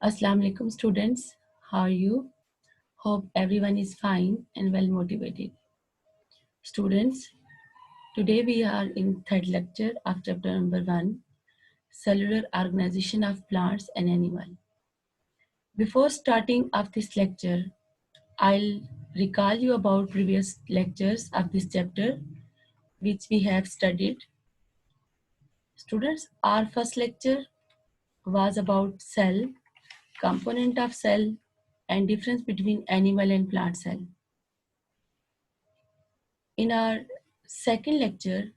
Assalamu alaikum students, how are you? Hope everyone is fine and well motivated. Students, today we are in third lecture of chapter number 1, Cellular Organization of Plants and Animals. Before starting of this lecture, I'll recall you about previous lectures of this chapter which we have studied. Students, our first lecture was about cell, component of cell, and difference between animal and plant cell. In our second lecture,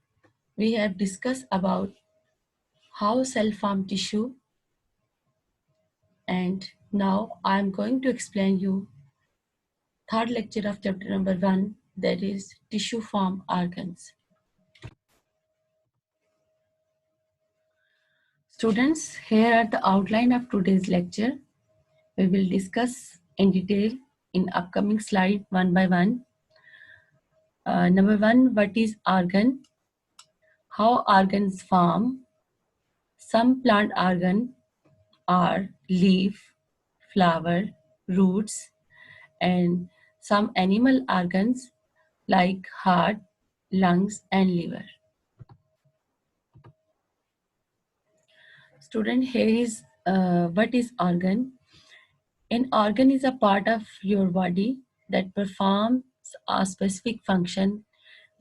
we have discussed about how cell form tissue, and now I am going to explain you third lecture of chapter number 1, that is tissue form organs. Students, here are the outline of today's lecture. We will discuss in detail in upcoming slide one by one. Number 1, what is organ? How organs form? Some plant organ are leaf, flower, roots, and some animal organs like heart, lungs, and liver. Student, here is what is organ. An organ is a part of your body that performs a specific function,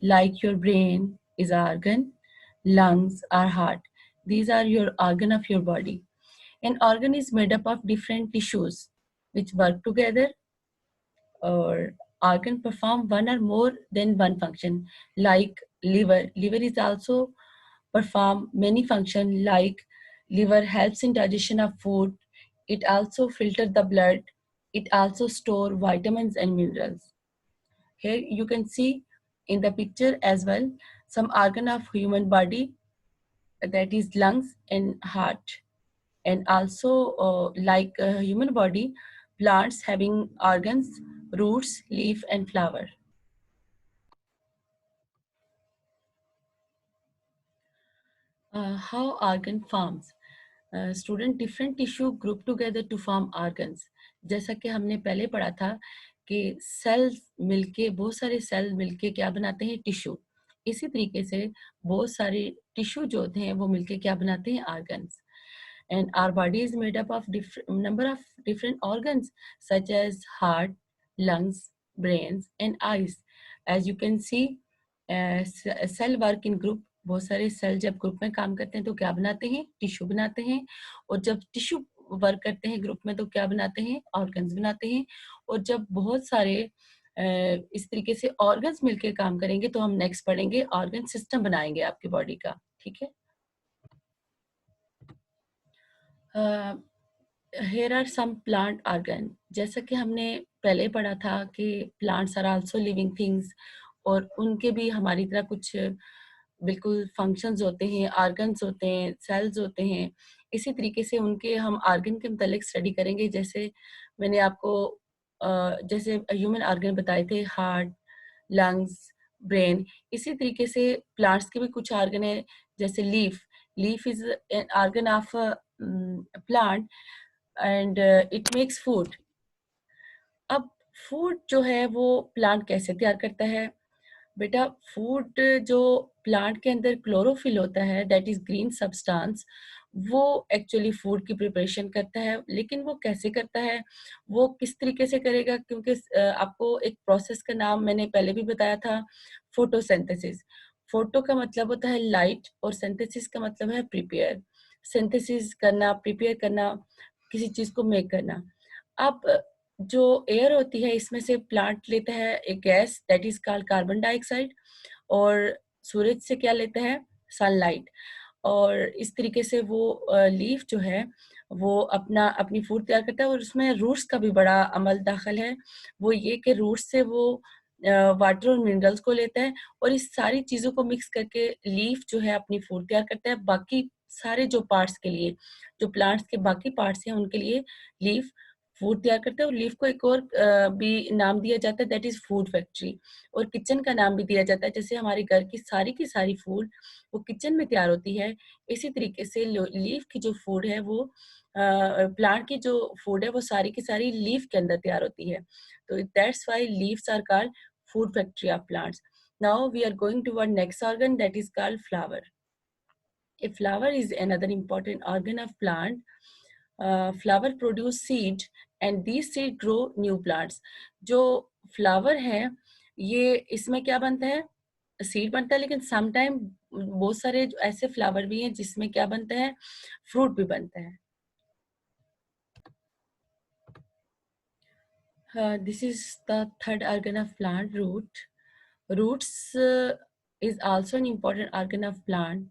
like your brain is an organ, lungs or heart. These are your organ of your body. An organ is made up of different tissues which work together, or organ perform one or more than one function, like liver. Liver is also perform many function, like liver helps in digestion of food. It also filter the blood. It also store vitamins and minerals. Here you can see in the picture as well some organ of human body, that is lungs and heart. And also like human body, plants having organs, roots, leaf, and flower. How organ forms? Student different tissue group together to form organs. जैसा कि हमने पहले पढ़ा था कि sales मिलके, बहुत सारे सेल मिलके क्या बनाते हैं? टिश्यू. इसी तरीके से बहुत सारे टिश्यू जो होते हैं वो मिलके क्या बनाते हैं? Organs. And our body is made up of number of different organs such as heart, lungs, brains, and eyes. As you can see, cell work in group. बहुत सारे सेल जब ग्रुप में काम करते हैं तो क्या बनाते हैं? टिश्यू बनाते हैं. और जब टिश्यू वर्क करते हैं ग्रुप में तो क्या बनाते हैं? ऑर्गन्स बनाते हैं. और जब बहुत सारे इस तरीके से ऑर्गन्स मिलकर काम करेंगे तो हम नेक्स्ट पढ़ेंगे ऑर्गन सिस्टम बनाएंगे आपकी बॉडी का. ठीक है. Here are some plant organ. जैसा कि हमने पहले पढ़ा था कि plants are also living things, और उनके भी हमारी तरह कुछ बिल्कुल फंक्शंस होते हैं, ऑर्गन्स होते हैं, सेल्स होते हैं. इसी तरीके से उनके हम ऑर्गन के मतलब स्टडी करेंगे. जैसे मैंने आपको जैसे ह्यूमन ऑर्गन बताए थे, हार्ट, लंग्स, ब्रेन. इसी तरीके से प्लांट्स के भी कुछ ऑर्गन है, जैसे leaf. Leaf is an organ of plant and it makes food. अब फूड जो है वो प्लांट कैसे तैयार करता है? बेटा, फूड जो प्लांट के अंदर क्लोरोफिल होता है, दैट इज ग्रीन सब्सटेंस, वो एक्चुअली फूड की प्रिपरेशन करता है. लेकिन वो कैसे करता है, वो किस तरीके से करेगा? क्योंकि आपको एक प्रोसेस का नाम मैंने पहले भी बताया था, फोटोसिंथेसिस. फोटो का मतलब होता है लाइट और सिंथेसिस का मतलब है प्रिपेयर. सिंथेसिस करना, प्रिपेयर करना, किसी चीज को मेक करना. अब जो एयर होती है इसमें से प्लांट लेता है एक gas, that is called carbon dioxide, और सूरज से क्या लेता है? सनलाइट. और इस तरीके से वो लीफ जो है वो अपनी फूड तैयार करता है. और उसमें रूट्स का भी बड़ा अमल दाखिल है. वो ये कि रूट्स से वो वाटर और मिनरल्स को लेता है और इस सारी चीज़ों को मिक्स करके लीफ जो है अपनी फूड तैयार करता है. बाकी सारे जो पार्ट्स के लिए, जो प्लांट्स के बाकी पार्ट्स हैं उनके लिए लीफ फूड तैयार करता है, और लीफ को एक और भी नाम दिया जाता है, दैट इज फूड फैक्ट्री, और किचन का नाम भी दिया जाता है। जैसे हमारे घर की सारी फूड वो किचन में तैयार होती है, इसी तरीके से लीफ की जो फूड है वो प्लांट की जो फूड है वो सारी की सारी लीफ के अंदर तैयार होती है। तो that's why leaves are called food factory of plants. Now we are going to our next organ, that is called flower. A flower is another important organ of plant. Flower produce seed and these seed grow new plants. जो flower है ये इसमें क्या बनता है, seed बनता है, लेकिन समटाइम बहुत सारे ऐसे फ्लावर भी हैं जिसमें क्या बनता है, फ्रूट भी बनता है। This is the third organ of plant, root. Roots is also an important organ of plant.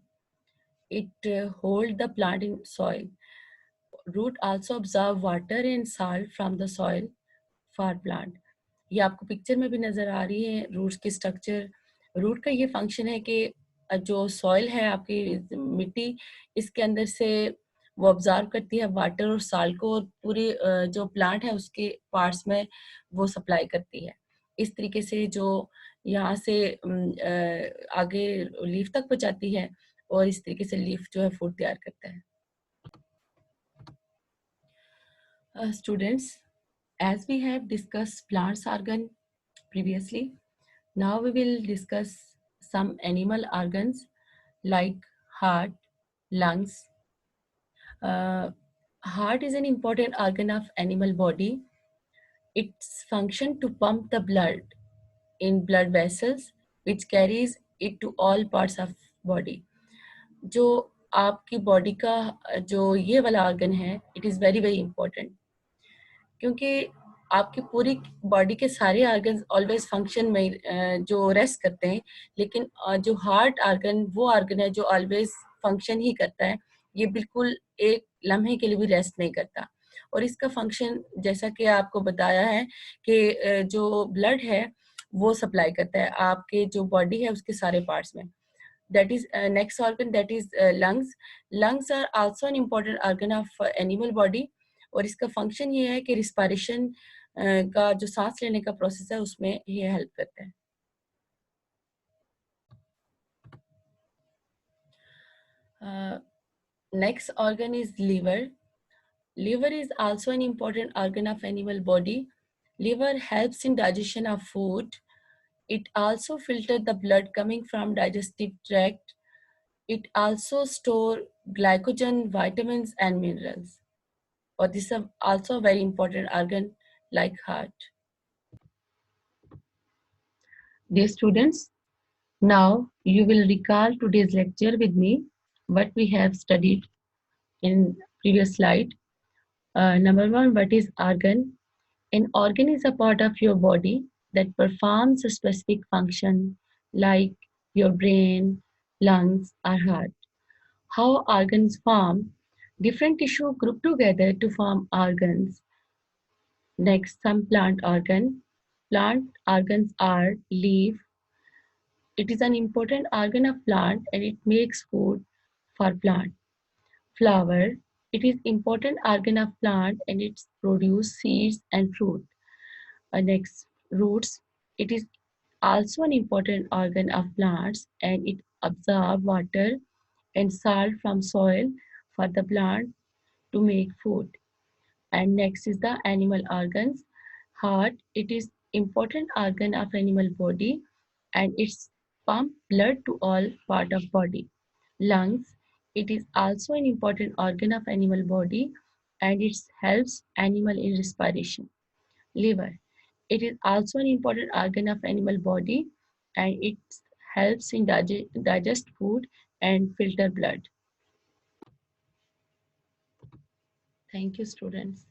It hold the plant in soil. Root also absorb water and salt from the soil for plant. ये आपको picture में भी नजर आ रही है roots की structure. Root का ये फंक्शन है कि जो सॉइल है आपकी मिट्टी, इसके अंदर से वो ऑब्जर्व करती है वाटर और साल्ट को, और पूरी जो प्लांट है उसके पार्ट्स में वो सप्लाई करती है। इस तरीके से जो यहाँ से आगे लीफ तक पहुँचाती है, और इस तरीके से लीफ जो है फूड तैयार करता है। Students, as we have discussed plants organ previously, now we will discuss some animal organs like heart, lungs. Uh, Heart is an important organ of animal body. Its function to pump the blood in blood vessels, which carries it to all parts of body. जो आपकी body का जो ये वाला organ है, it is very very important, क्योंकि आपकी पूरी बॉडी के सारे ऑर्गन्स ऑलवेज फंक्शन में जो रेस्ट करते हैं, लेकिन जो हार्ट ऑर्गन वो ऑर्गन है जो ऑलवेज फंक्शन ही करता है, ये बिल्कुल एक लम्हे के लिए भी रेस्ट नहीं करता। और इसका फंक्शन जैसा कि आपको बताया है कि जो ब्लड है वो सप्लाई करता है आपके जो बॉडी है उसके सारे पार्ट्स में। That is next organ, that is lungs. Lungs are also an important organ of animal body, और इसका फंक्शन ये है कि रिस्पायरेशन का जो सांस लेने का प्रोसेस है उसमें ये हेल्प करता है। Next organ is liver. Liver is also an important organ of animal body. Liver helps in digestion of food. It also filters the blood coming from digestive tract. It also store glycogen, vitamins and minerals. Or this is also a very important organ like heart. Dear students, now you will recall today's lecture with me what we have studied in previous slide. Number one, what is organ? An organ is a part of your body that performs a specific function like your brain, lungs, or heart. How organs form? Different tissue group together to form organs. Next, some plant organ. Plant organs are leaf. It is an important organ of plant and it makes food for plant. Flower. It is important organ of plant and it produce seeds and fruit. Next, roots. It is also an important organ of plants and it absorbs water and salt from soil for the plant to make food. And next is the animal organs. Heart, it is important organ of animal body and it's pump blood to all part of body. Lungs, it is also an important organ of animal body and it helps animal in respiration. Liver, it is also an important organ of animal body and it helps in digest food and filter blood. Thank you, students.